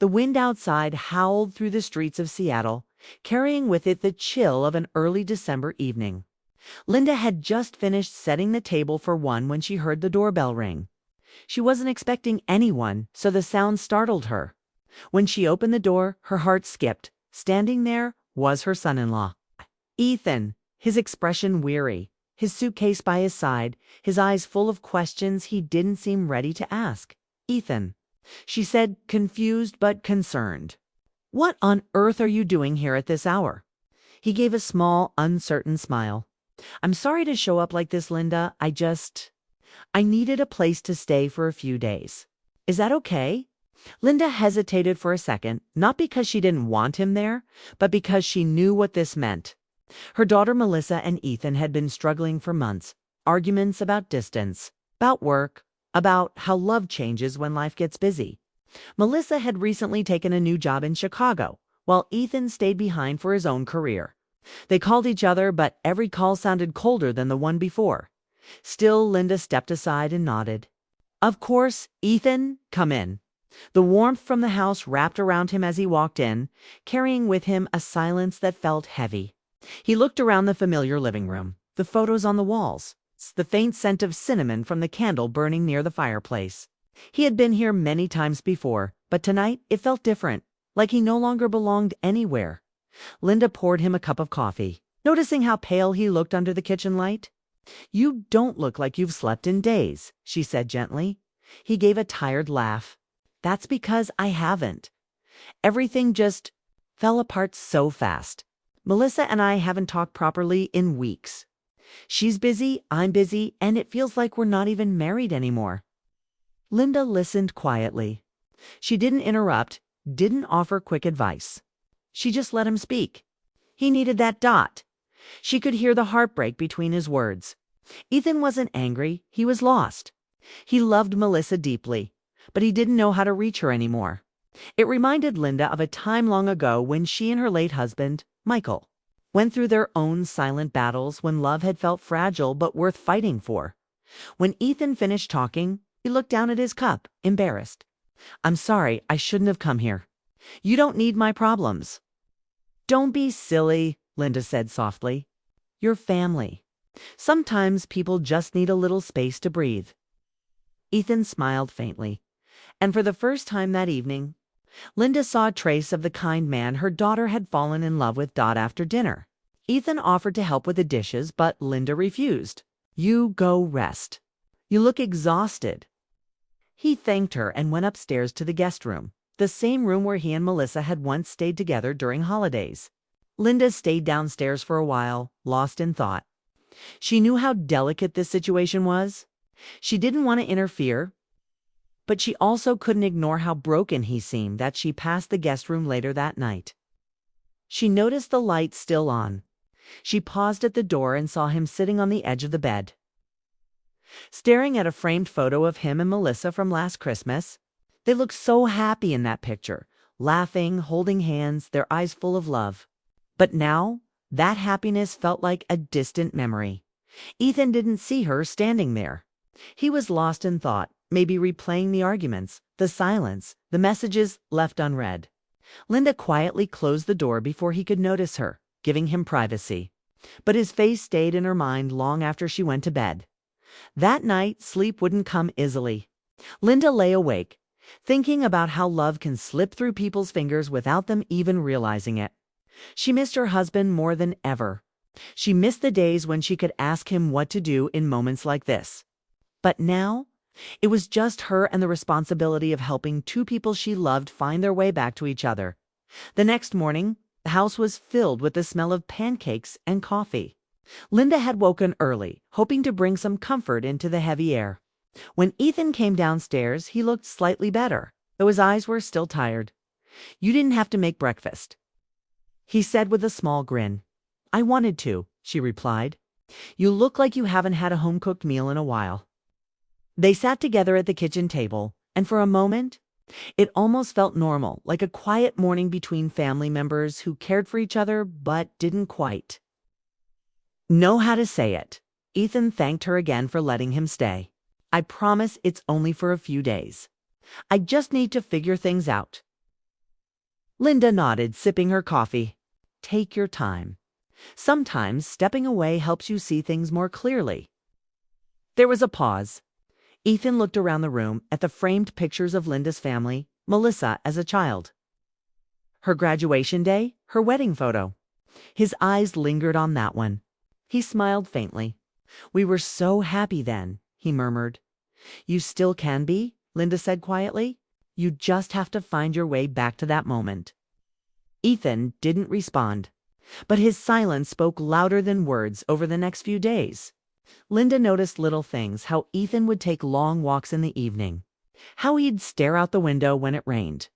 The wind outside howled through the streets of Seattle, carrying with it the chill of an early December evening. Linda had just finished setting the table for one when she heard the doorbell ring. She wasn't expecting anyone, so the sound startled her. When she opened the door, her heart skipped. Standing there was her son-in-law, Ethan, his expression weary, his suitcase by his side, his eyes full of questions he didn't seem ready to ask. "Ethan," she said, confused but concerned. "What on earth are you doing here at this hour?" He gave a small, uncertain smile. "I'm sorry to show up like this, Linda. I needed a place to stay for a few days. Is that okay?" Linda hesitated for a second, not because she didn't want him there, but because she knew what this meant. Her daughter Melissa and Ethan had been struggling for months, arguments about distance, about work, about how love changes when life gets busy. Melissa had recently taken a new job in Chicago, while Ethan stayed behind for his own career. They called each other, but every call sounded colder than the one before. Still, Linda stepped aside and nodded. "Of course, Ethan, come in." The warmth from the house wrapped around him as he walked in, carrying with him a silence that felt heavy. He looked around the familiar living room, the photos on the walls, the faint scent of cinnamon from the candle burning near the fireplace. He had been here many times before, but tonight it felt different, like he no longer belonged anywhere. Linda poured him a cup of coffee, noticing how pale he looked under the kitchen light. "You don't look like you've slept in days," she said gently. He gave a tired laugh. "That's because I haven't. Everything just fell apart so fast. Melissa and I haven't talked properly in weeks. She's busy, I'm busy, and it feels like we're not even married anymore." Linda listened quietly. She didn't interrupt, didn't offer quick advice. She just let him speak. He needed that dot. She could hear the heartbreak between his words. Ethan wasn't angry, he was lost. He loved Melissa deeply, but he didn't know how to reach her anymore. It reminded Linda of a time long ago when she and her late husband, Michael, went through their own silent battles when love had felt fragile but worth fighting for. When Ethan finished talking, he looked down at his cup, embarrassed. "I'm sorry, I shouldn't have come here. You don't need my problems." "Don't be silly," Linda said softly. "You're family. Sometimes people just need a little space to breathe." Ethan smiled faintly, and for the first time that evening, Linda saw a trace of the kind man her daughter had fallen in love with after dinner. Ethan offered to help with the dishes, but Linda refused. "You go rest. You look exhausted." He thanked her and went upstairs to the guest room, the same room where he and Melissa had once stayed together during holidays. Linda stayed downstairs for a while, lost in thought. She knew how delicate this situation was. She didn't want to interfere, but she also couldn't ignore how broken he seemed that she passed the guest room later that night. She noticed the light still on. She paused at the door and saw him sitting on the edge of the bed, staring at a framed photo of him and Melissa from last Christmas. They looked so happy in that picture, laughing, holding hands, their eyes full of love. But now, that happiness felt like a distant memory. Ethan didn't see her standing there. He was lost in thought, maybe replaying the arguments, the silence, the messages left unread. Linda quietly closed the door before he could notice her, giving him privacy. But his face stayed in her mind long after she went to bed. That night, sleep wouldn't come easily. Linda lay awake, thinking about how love can slip through people's fingers without them even realizing it. She missed her husband more than ever. She missed the days when she could ask him what to do in moments like this. But now, it was just her and the responsibility of helping two people she loved find their way back to each other. The next morning, the house was filled with the smell of pancakes and coffee. Linda had woken early, hoping to bring some comfort into the heavy air. When Ethan came downstairs, he looked slightly better, though his eyes were still tired. "You didn't have to make breakfast," he said with a small grin. "I wanted to," she replied. "You look like you haven't had a home-cooked meal in a while." They sat together at the kitchen table, and for a moment, it almost felt normal, like a quiet morning between family members who cared for each other but didn't quite know how to say it. Ethan thanked her again for letting him stay. "I promise it's only for a few days. I just need to figure things out." Linda nodded, sipping her coffee. Take your time. Sometimes stepping away helps you see things more clearly. There was a pause. Ethan looked around the room at the framed pictures of Linda's family, Melissa as a child. Her graduation day, her wedding photo. His eyes lingered on that one. He smiled faintly. We were so happy then, he murmured. You still can be, Linda said quietly. You just have to find your way back to that moment. Ethan didn't respond, but his silence spoke louder than words over the next few days. Linda noticed little things, how Ethan would take long walks in the evening, how he'd stare out the window when it rained,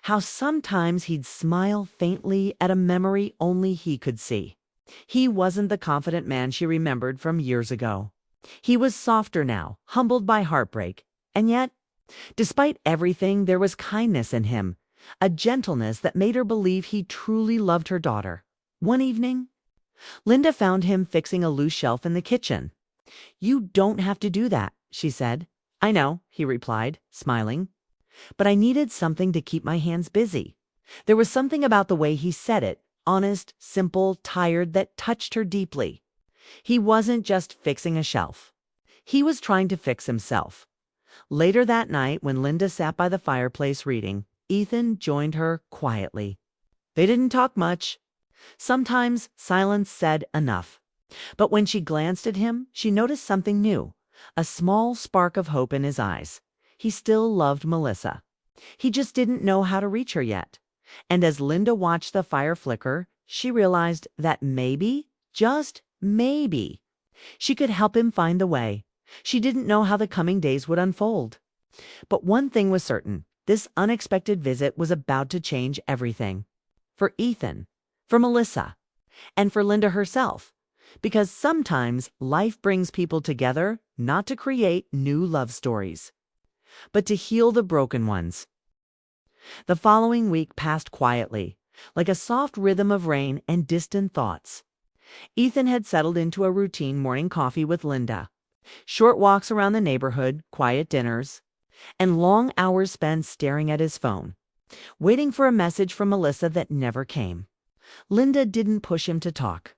how sometimes he'd smile faintly at a memory only he could see. He wasn't the confident man she remembered from years ago. He was softer now, humbled by heartbreak, and yet, despite everything, there was kindness in him, a gentleness that made her believe he truly loved her daughter. One evening, Linda found him fixing a loose shelf in the kitchen. You don't have to do that, she said. I know, he replied, smiling. But I needed something to keep my hands busy. There was something about the way he said it, honest, simple, tired, that touched her deeply. He wasn't just fixing a shelf. He was trying to fix himself. Later that night, when Linda sat by the fireplace reading, Ethan joined her quietly. They didn't talk much. Sometimes silence said enough. But when she glanced at him, she noticed something new, a small spark of hope in his eyes. He still loved Melissa. He just didn't know how to reach her yet. And as Linda watched the fire flicker, she realized that maybe, just maybe, she could help him find the way. She didn't know how the coming days would unfold. But one thing was certain, this unexpected visit was about to change everything. For Ethan, for Melissa, and for Linda herself. Because sometimes life brings people together not to create new love stories, but to heal the broken ones. The following week passed quietly, like a soft rhythm of rain and distant thoughts. Ethan had settled into a routine morning coffee with Linda, short walks around the neighborhood, quiet dinners, and long hours spent staring at his phone, waiting for a message from Melissa that never came. Linda didn't push him to talk,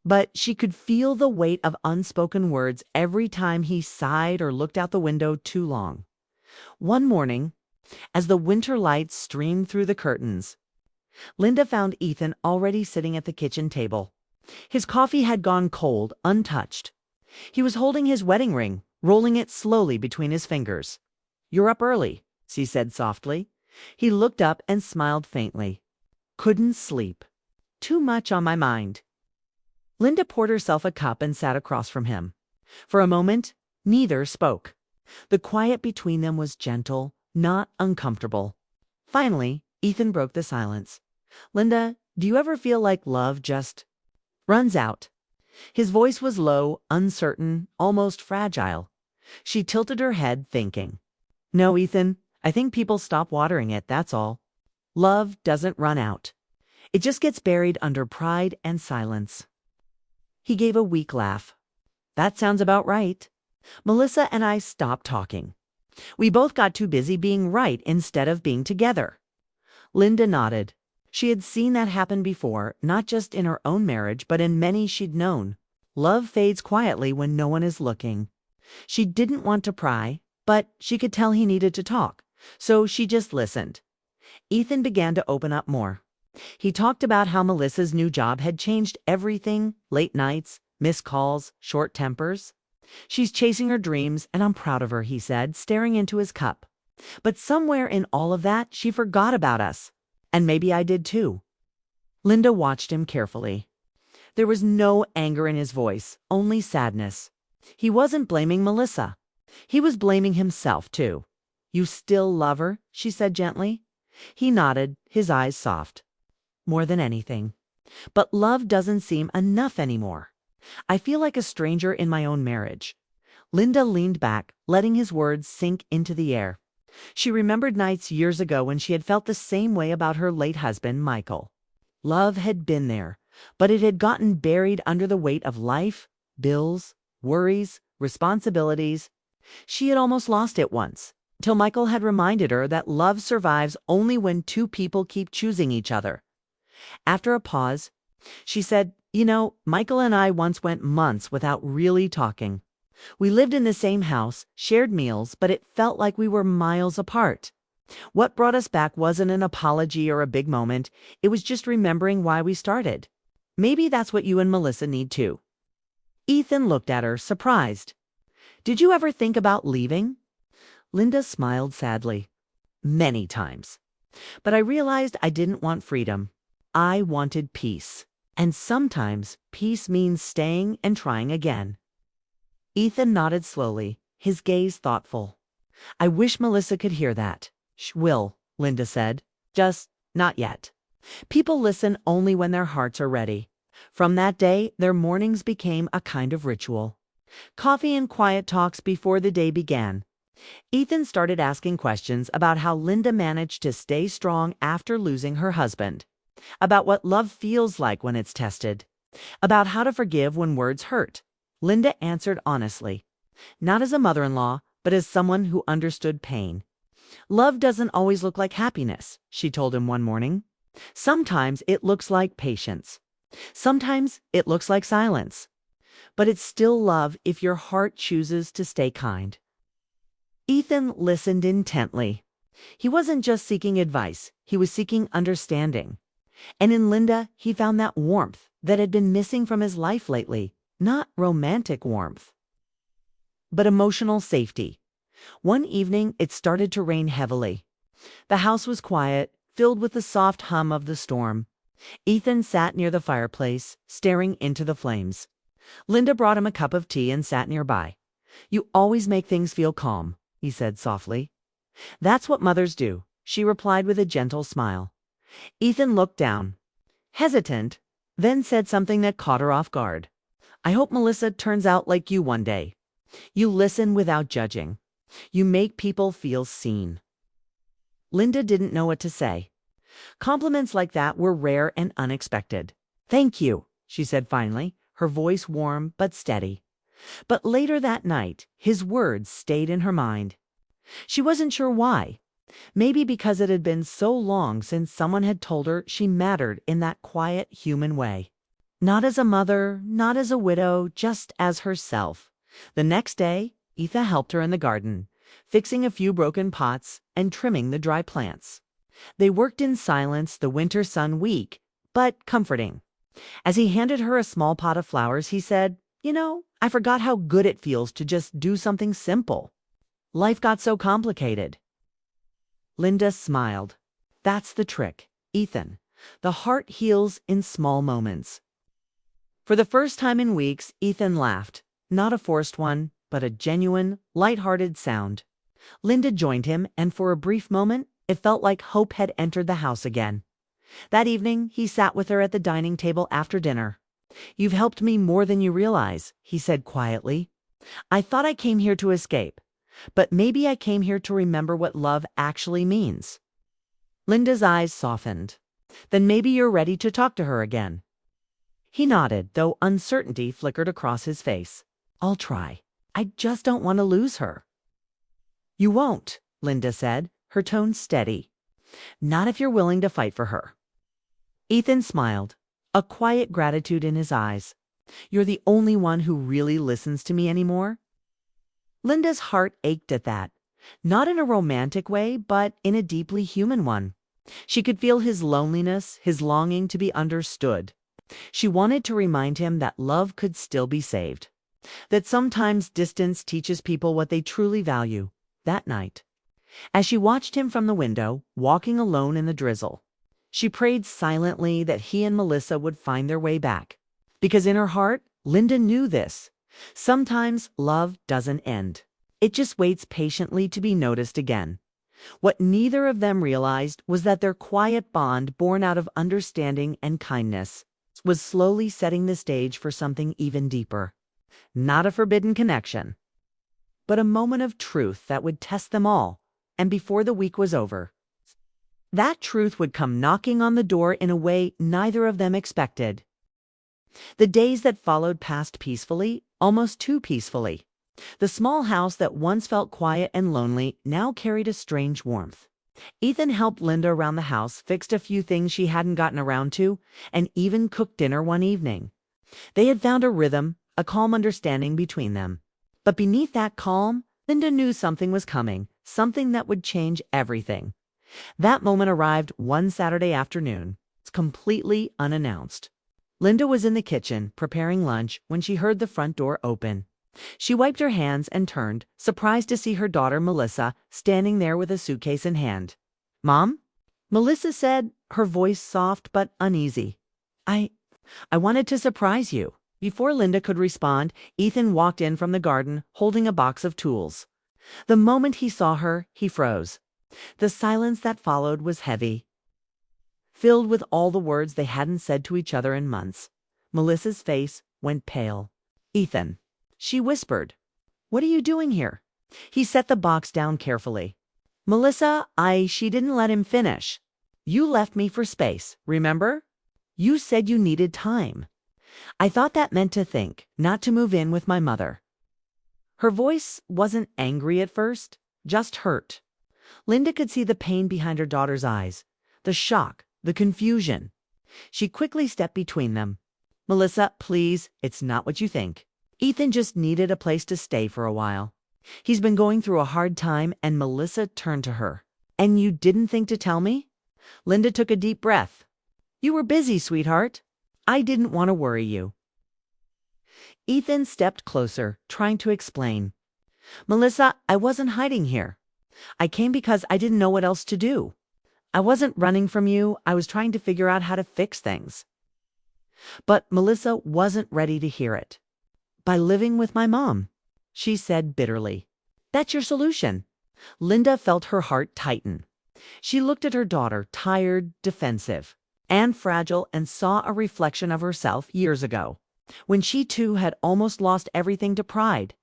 but she could feel the weight of unspoken words every time he sighed or looked out the window too long. One morning, as the winter lights streamed through the curtains, Linda found Ethan already sitting at the kitchen table. His coffee had gone cold, untouched. He was holding his wedding ring, rolling it slowly between his fingers. You're up early, she said softly. He looked up and smiled faintly. Couldn't sleep. Too much on my mind. Linda poured herself a cup and sat across from him. For a moment, neither spoke. The quiet between them was gentle, not uncomfortable. Finally, Ethan broke the silence. Linda, do you ever feel like love just runs out? His voice was low, uncertain, almost fragile. She tilted her head, thinking. No, Ethan, I think people stop watering it, that's all. Love doesn't run out. It just gets buried under pride and silence. He gave a weak laugh. That sounds about right. Melissa and I stopped talking. We both got too busy being right instead of being together. Linda nodded. She had seen that happen before, not just in her own marriage, but in many she'd known. Love fades quietly when no one is looking. She didn't want to pry, but she could tell he needed to talk, so she just listened. Ethan began to open up more. He talked about how Melissa's new job had changed everything, late nights, missed calls, short tempers. She's chasing her dreams, and I'm proud of her, he said, staring into his cup. But somewhere in all of that, she forgot about us. And maybe I did too. Linda watched him carefully. There was no anger in his voice, only sadness. He wasn't blaming Melissa. He was blaming himself too. You still love her? She said gently. He nodded, his eyes soft. More than anything. But love doesn't seem enough anymore. I feel like a stranger in my own marriage. Linda leaned back, letting his words sink into the air. She remembered nights years ago when she had felt the same way about her late husband, Michael. Love had been there, but it had gotten buried under the weight of life, bills, worries, responsibilities. She had almost lost it once. till Michael had reminded her that love survives only when two people keep choosing each other. After a pause, she said, Michael and I once went months without really talking. We lived in the same house, shared meals, but it felt like we were miles apart. What brought us back wasn't an apology or a big moment. It was just remembering why we started. Maybe that's what you and Melissa need too. Ethan looked at her, surprised. Did you ever think about leaving? Linda smiled sadly. Many times. But I realized I didn't want freedom. I wanted peace. And sometimes peace means staying and trying again. Ethan nodded slowly, his gaze thoughtful. I wish Melissa could hear that. Will, Linda said. Just not yet. People listen only when their hearts are ready. From that day, their mornings became a kind of ritual. Coffee and quiet talks before the day began. Ethan started asking questions about how Linda managed to stay strong after losing her husband, about what love feels like when it's tested, about how to forgive when words hurt. Linda answered honestly, not as a mother-in-law, but as someone who understood pain. Love doesn't always look like happiness, she told him one morning. Sometimes it looks like patience. Sometimes it looks like silence. But it's still love if your heart chooses to stay kind. Ethan listened intently. He wasn't just seeking advice, he was seeking understanding. And in Linda, he found that warmth that had been missing from his life lately. Not romantic warmth, but emotional safety. One evening, it started to rain heavily. The house was quiet, filled with the soft hum of the storm. Ethan sat near the fireplace, staring into the flames. Linda brought him a cup of tea and sat nearby. You always make things feel calm, he said softly. That's what mothers do, she replied with a gentle smile. Ethan looked down, hesitant, then said something that caught her off guard. I hope Melissa turns out like you one day. You listen without judging. You make people feel seen. Linda didn't know what to say. Compliments like that were rare and unexpected. Thank you, she said finally, her voice warm but steady. But later that night, his words stayed in her mind. She wasn't sure why. Maybe because it had been so long since someone had told her she mattered in that quiet human way. Not as a mother, not as a widow, just as herself. The next day, Ethan helped her in the garden, fixing a few broken pots and trimming the dry plants. They worked in silence, the winter sun weak, but comforting. As he handed her a small pot of flowers, he said, I forgot how good it feels to just do something simple. Life got so complicated. Linda smiled. That's the trick, Ethan. The heart heals in small moments. For the first time in weeks, Ethan laughed. Not a forced one, but a genuine, light-hearted sound. Linda joined him, and for a brief moment, it felt like hope had entered the house again. That evening, he sat with her at the dining table after dinner. You've helped me more than you realize, he said quietly. I thought I came here to escape, but maybe I came here to remember what love actually means. Linda's eyes softened. Then maybe you're ready to talk to her again. He nodded, though uncertainty flickered across his face. I'll try. I just don't want to lose her. You won't, Linda said, her tone steady. Not if you're willing to fight for her. Ethan smiled, a quiet gratitude in his eyes. You're the only one who really listens to me anymore. Linda's heart ached at that, not in a romantic way, but in a deeply human one. She could feel his loneliness, his longing to be understood. She wanted to remind him that love could still be saved, that sometimes distance teaches people what they truly value. That night, as she watched him from the window, walking alone in the drizzle, she prayed silently that he and Melissa would find their way back. Because in her heart, Linda knew this. Sometimes love doesn't end. It just waits patiently to be noticed again. What neither of them realized was that their quiet bond, born out of understanding and kindness, was slowly setting the stage for something even deeper. Not a forbidden connection, but a moment of truth that would test them all. And before the week was over, that truth would come knocking on the door in a way neither of them expected. The days that followed passed peacefully, almost too peacefully. The small house that once felt quiet and lonely now carried a strange warmth. Ethan helped Linda around the house, fixed a few things she hadn't gotten around to, and even cooked dinner one evening. They had found a rhythm, a calm understanding between them. But beneath that calm, Linda knew something was coming, something that would change everything. That moment arrived one Saturday afternoon, completely unannounced. Linda was in the kitchen, preparing lunch, when she heard the front door open. She wiped her hands and turned, surprised to see her daughter Melissa standing there with a suitcase in hand. "Mom?" Melissa said, her voice soft but uneasy. I wanted to surprise you." Before Linda could respond, Ethan walked in from the garden, holding a box of tools. The moment he saw her, he froze. The silence that followed was heavy, filled with all the words they hadn't said to each other in months. Melissa's face went pale. "Ethan," she whispered, "what are you doing here?" He set the box down carefully. "Melissa, she didn't let him finish. You left me for space, remember? You said you needed time. I thought that meant to think, not to move in with my mother." Her voice wasn't angry at first, just hurt. Linda could see the pain behind her daughter's eyes, the shock, the confusion. She quickly stepped between them. "Melissa, please, it's not what you think. Ethan just needed a place to stay for a while. He's been going through a hard time," and Melissa turned to her. "And you didn't think to tell me?" Linda took a deep breath. "You were busy, sweetheart. I didn't want to worry you." Ethan stepped closer, trying to explain. "Melissa, I wasn't hiding here. I came because I didn't know what else to do. I wasn't running from you. I was trying to figure out how to fix things." But Melissa wasn't ready to hear it. "By living with my mom," she said bitterly. "That's your solution." Linda felt her heart tighten. She looked at her daughter, tired, defensive, and fragile, and saw a reflection of herself years ago, when she too had almost lost everything to pride.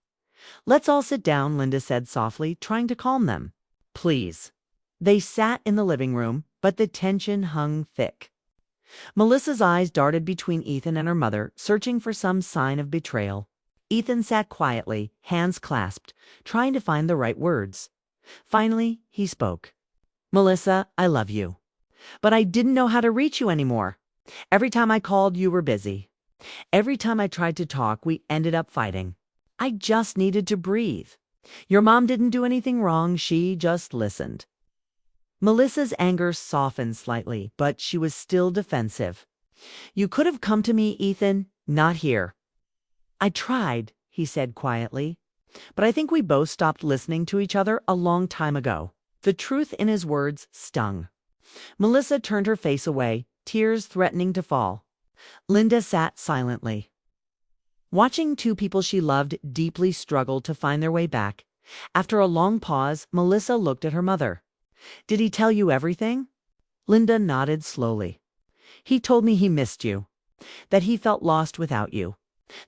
"Let's all sit down," Linda said softly, trying to calm them. "Please." They sat in the living room, but the tension hung thick. Melissa's eyes darted between Ethan and her mother, searching for some sign of betrayal. Ethan sat quietly, hands clasped, trying to find the right words. Finally, he spoke. "Melissa, I love you. But I didn't know how to reach you anymore. Every time I called, you were busy. Every time I tried to talk, we ended up fighting. I just needed to breathe. Your mom didn't do anything wrong, she just listened." Melissa's anger softened slightly, but she was still defensive. "You could have come to me, Ethan, not here." "I tried," he said quietly, "but I think we both stopped listening to each other a long time ago." The truth in his words stung. Melissa turned her face away, tears threatening to fall. Linda sat silently, watching two people she loved deeply struggle to find their way back. After a long pause, Melissa looked at her mother. "Did he tell you everything?" Linda nodded slowly. "He told me he missed you, that he felt lost without you,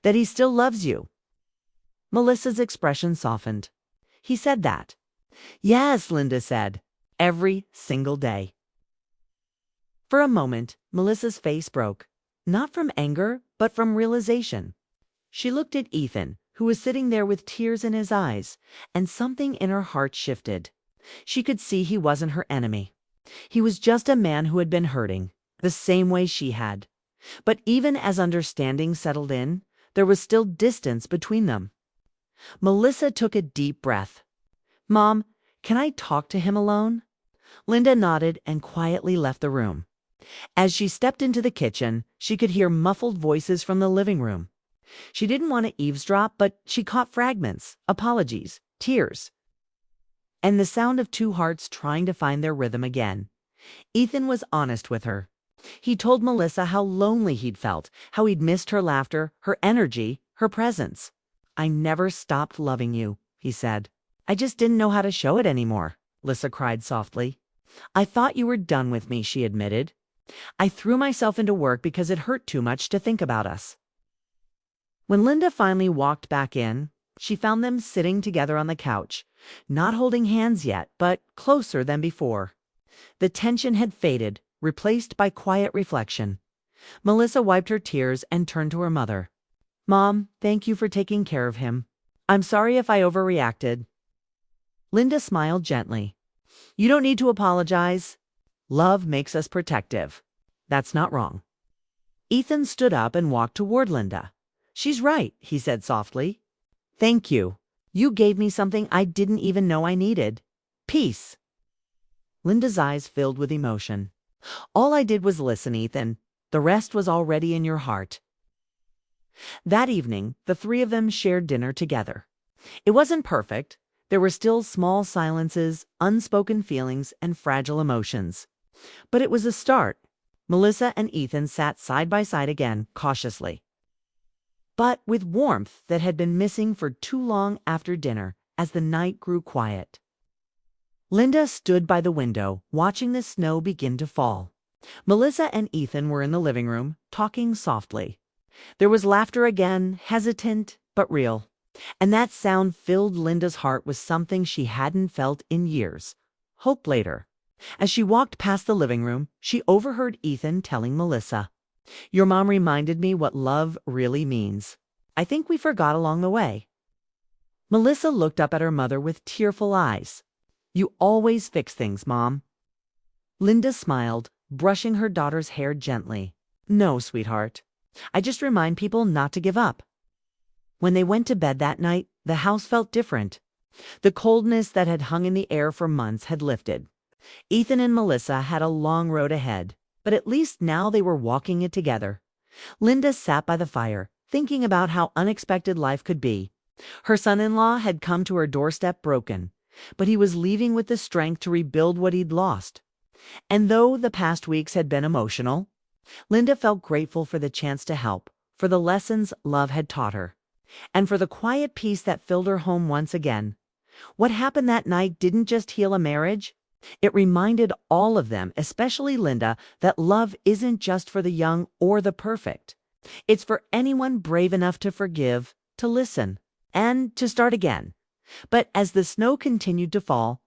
that he still loves you." Melissa's expression softened. "He said that?" "Yes," Linda said, "every single day." For a moment, Melissa's face broke, not from anger, but from realization. She looked at Ethan, who was sitting there with tears in his eyes, and something in her heart shifted. She could see he wasn't her enemy. He was just a man who had been hurting, the same way she had. But even as understanding settled in, there was still distance between them. Melissa took a deep breath. "Mom, can I talk to him alone?" Linda nodded and quietly left the room. As she stepped into the kitchen, she could hear muffled voices from the living room. She didn't want to eavesdrop, but she caught fragments, apologies, tears, and the sound of two hearts trying to find their rhythm again. Ethan was honest with her. He told Melissa how lonely he'd felt, how he'd missed her laughter, her energy, her presence. "I never stopped loving you," he said. "I just didn't know how to show it anymore," Lissa cried softly. "I thought you were done with me," she admitted. "I threw myself into work because it hurt too much to think about us." When Linda finally walked back in, she found them sitting together on the couch, not holding hands yet, but closer than before. The tension had faded, replaced by quiet reflection. Melissa wiped her tears and turned to her mother. "Mom, thank you for taking care of him. I'm sorry if I overreacted. Linda smiled gently. You don't need to apologize. Love makes us protective. That's not wrong. Ethan stood up and walked toward Linda. She's right, he said softly. Thank you. You gave me something I didn't even know I needed. Peace. Linda's eyes filled with emotion. All I did was listen, Ethan. The rest was already in your heart. That evening, the three of them shared dinner together. It wasn't perfect. There were still small silences, unspoken feelings, and fragile emotions. But it was a start. Melissa and Ethan sat side by side again, cautiously, but with warmth that had been missing for too long after dinner as the night grew quiet. Linda stood by the window, watching the snow begin to fall. Melissa and Ethan were in the living room, talking softly. There was laughter again, hesitant but real, and that sound filled Linda's heart with something she hadn't felt in years. Hope later. As she walked past the living room, she overheard Ethan telling Melissa, "Your mom reminded me what love really means. I think we forgot along the way." Melissa looked up at her mother with tearful eyes. "You always fix things, Mom." Linda smiled, brushing her daughter's hair gently. "No, sweetheart. I just remind people not to give up." When they went to bed that night, the house felt different. The coldness that had hung in the air for months had lifted. Ethan and Melissa had a long road ahead, but at least now they were walking it together. Linda sat by the fire, thinking about how unexpected life could be. Her son-in-law had come to her doorstep broken, but he was leaving with the strength to rebuild what he'd lost. And though the past weeks had been emotional, Linda felt grateful for the chance to help, for the lessons love had taught her, and for the quiet peace that filled her home once again. What happened that night didn't just heal a marriage. It reminded all of them, especially Linda, that love isn't just for the young or the perfect. It's for anyone brave enough to forgive, to listen, and to start again. But as the snow continued to fall,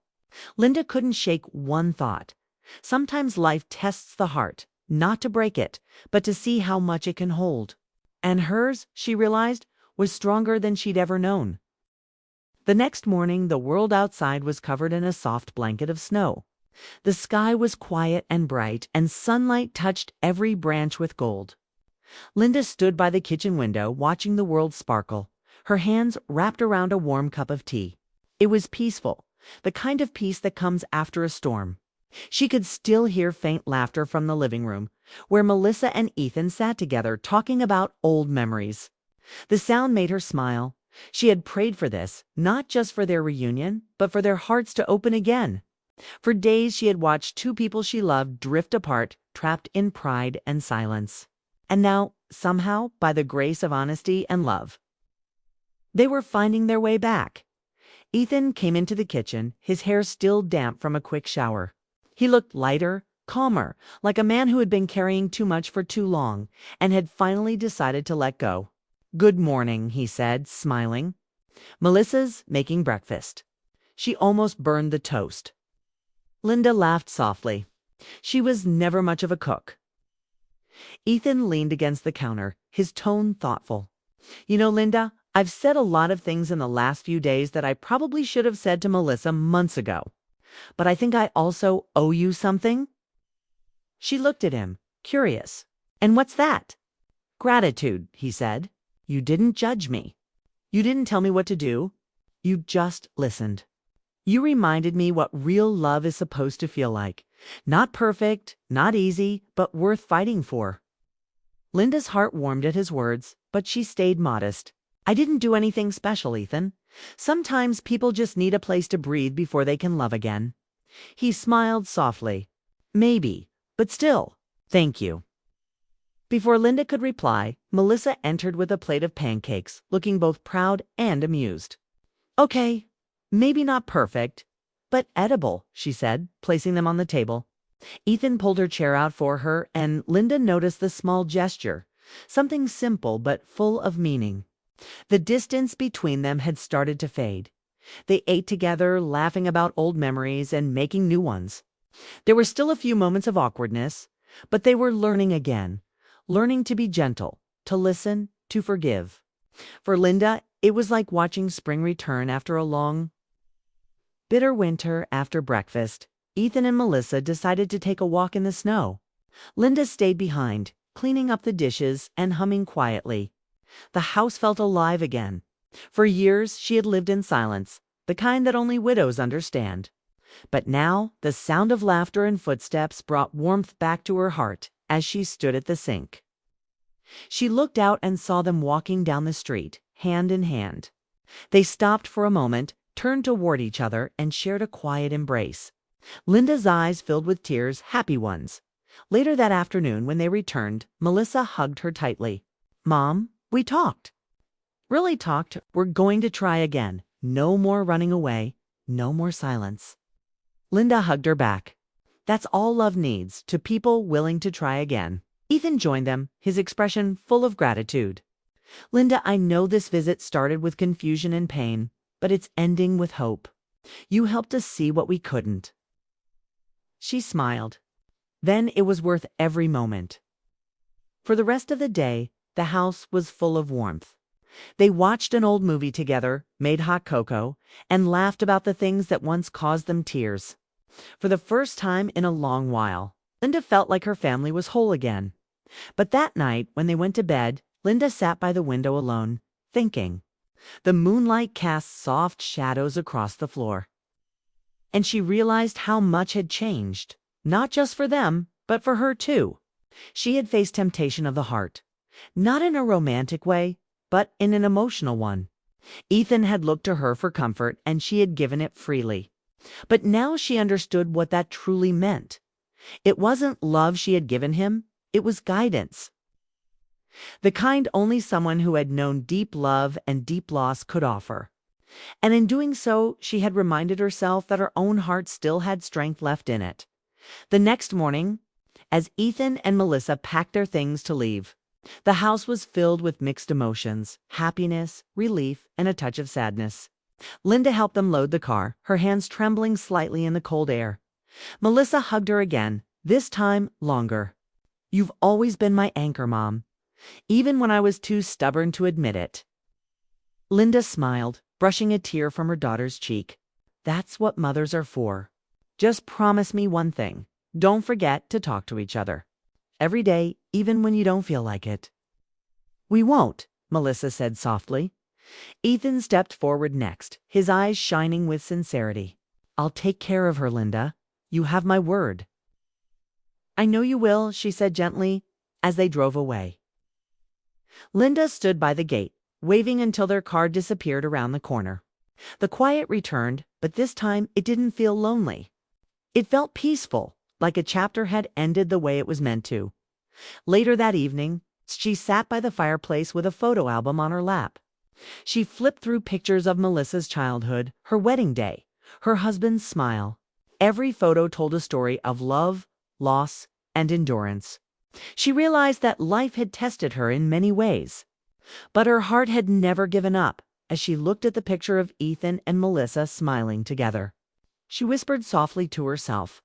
Linda couldn't shake one thought. Sometimes life tests the heart, not to break it, but to see how much it can hold. And hers, she realized, was stronger than she'd ever known. The next morning, the world outside was covered in a soft blanket of snow. The sky was quiet and bright, and sunlight touched every branch with gold. Linda stood by the kitchen window, watching the world sparkle, her hands wrapped around a warm cup of tea. It was peaceful, the kind of peace that comes after a storm. She could still hear faint laughter from the living room, where Melissa and Ethan sat together talking about old memories. The sound made her smile. She had prayed for this, not just for their reunion, but for their hearts to open again. For days she had watched two people she loved drift apart, trapped in pride and silence. And now, somehow, by the grace of honesty and love, they were finding their way back. Ethan came into the kitchen, his hair still damp from a quick shower. He looked lighter, calmer, like a man who had been carrying too much for too long, and had finally decided to let go. "Good morning," he said, smiling. "Melissa's making breakfast." She almost burned the toast. Linda laughed softly. She was never much of a cook. Ethan leaned against the counter, his tone thoughtful. "You know, Linda, I've said a lot of things in the last few days that I probably should have said to Melissa months ago. But I think I also owe you something." She looked at him, curious. "And what's that?" "Gratitude," he said. "You didn't judge me. You didn't tell me what to do. You just listened. You reminded me what real love is supposed to feel like. Not perfect, not easy, but worth fighting for." Linda's heart warmed at his words, but she stayed modest. "I didn't do anything special, Ethan. Sometimes people just need a place to breathe before they can love again." He smiled softly. "Maybe, but still, thank you." Before Linda could reply, Melissa entered with a plate of pancakes, looking both proud and amused. "Okay, maybe not perfect, but edible," she said, placing them on the table. Ethan pulled her chair out for her, and Linda noticed the small gesture, something simple but full of meaning. The distance between them had started to fade. They ate together, laughing about old memories and making new ones. There were still a few moments of awkwardness, but they were learning again. Learning to be gentle, to listen, to forgive. For Linda, It was like watching spring return after a long, bitter winter. After breakfast, Ethan and Melissa decided to take a walk in the snow. Linda stayed behind, cleaning up the dishes and humming quietly. The house felt alive again. For years, she had lived in silence, the kind that only widows understand. But now, the sound of laughter and footsteps brought warmth back to her heart as she stood at the sink. She looked out and saw them walking down the street, hand in hand. They stopped for a moment, turned toward each other, and shared a quiet embrace. Linda's eyes filled with tears, happy ones. Later that afternoon, when they returned, Melissa hugged her tightly. "Mom, we talked. Really talked. We're going to try again. No more running away. No more silence." Linda hugged her back. "That's all love needs, to people willing to try again." Ethan joined them, his expression full of gratitude. "Linda, I know this visit started with confusion and pain, but it's ending with hope. You helped us see what we couldn't." She smiled. Then it was worth every moment. For the rest of the day, the house was full of warmth. They watched an old movie together, made hot cocoa, and laughed about the things that once caused them tears. For the first time in a long while, Linda felt like her family was whole again. But that night, when they went to bed, Linda sat by the window alone, thinking. The moonlight cast soft shadows across the floor. And she realized how much had changed, not just for them, but for her too. She had faced temptation of the heart, not in a romantic way, but in an emotional one. Ethan had looked to her for comfort, and she had given it freely. But now she understood what that truly meant. It wasn't love she had given him, it was guidance. The kind only someone who had known deep love and deep loss could offer. And in doing so, she had reminded herself that her own heart still had strength left in it. The next morning, as Ethan and Melissa packed their things to leave, the house was filled with mixed emotions, happiness, relief, and a touch of sadness. Linda helped them load the car, her hands trembling slightly in the cold air. Melissa hugged her again, this time longer. "You've always been my anchor, Mom, even when I was too stubborn to admit it." Linda smiled, brushing a tear from her daughter's cheek. "That's what mothers are for. Just promise me one thing. Don't forget to talk to each other. Every day, even when you don't feel like it." "We won't," Melissa said softly. Ethan stepped forward next, his eyes shining with sincerity. "I'll take care of her, Linda. You have my word." "I know you will," she said gently, as they drove away. Linda stood by the gate, waving until their car disappeared around the corner. The quiet returned, but this time it didn't feel lonely. It felt peaceful, like a chapter had ended the way it was meant to. Later that evening, she sat by the fireplace with a photo album on her lap. She flipped through pictures of Melissa's childhood, her wedding day, her husband's smile. Every photo told a story of love, loss, and endurance. She realized that life had tested her in many ways. But her heart had never given up as she looked at the picture of Ethan and Melissa smiling together. She whispered softly to herself,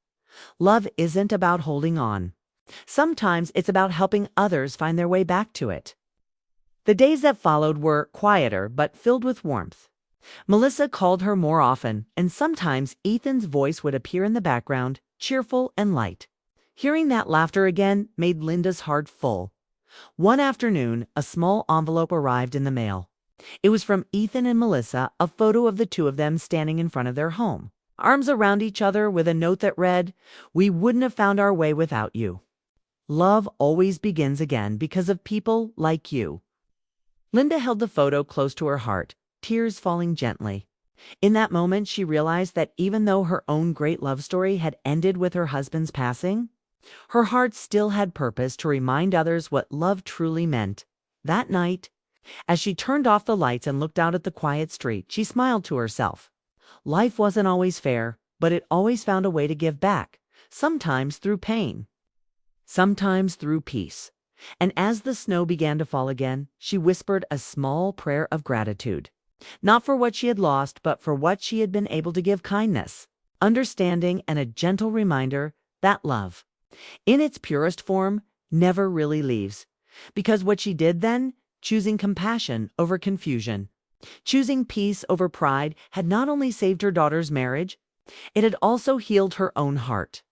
"Love isn't about holding on. Sometimes it's about helping others find their way back to it." The days that followed were quieter but filled with warmth. Melissa called her more often, and sometimes Ethan's voice would appear in the background, cheerful and light. Hearing that laughter again made Linda's heart full. One afternoon, a small envelope arrived in the mail. It was from Ethan and Melissa, a photo of the two of them standing in front of their home, arms around each other, with a note that read, "We wouldn't have found our way without you. Love always begins again because of people like you." Linda held the photo close to her heart, tears falling gently. In that moment, she realized that even though her own great love story had ended with her husband's passing, her heart still had purpose to remind others what love truly meant. That night, as she turned off the lights and looked out at the quiet street, she smiled to herself. Life wasn't always fair, but it always found a way to give back, sometimes through pain, sometimes through peace. And as the snow began to fall again, she whispered a small prayer of gratitude, not for what she had lost, but for what she had been able to give: kindness, understanding, and a gentle reminder that love, in its purest form, never really leaves. Because what she did then, choosing compassion over confusion, Choosing peace over pride had not only saved her daughter's marriage, it had also healed her own heart.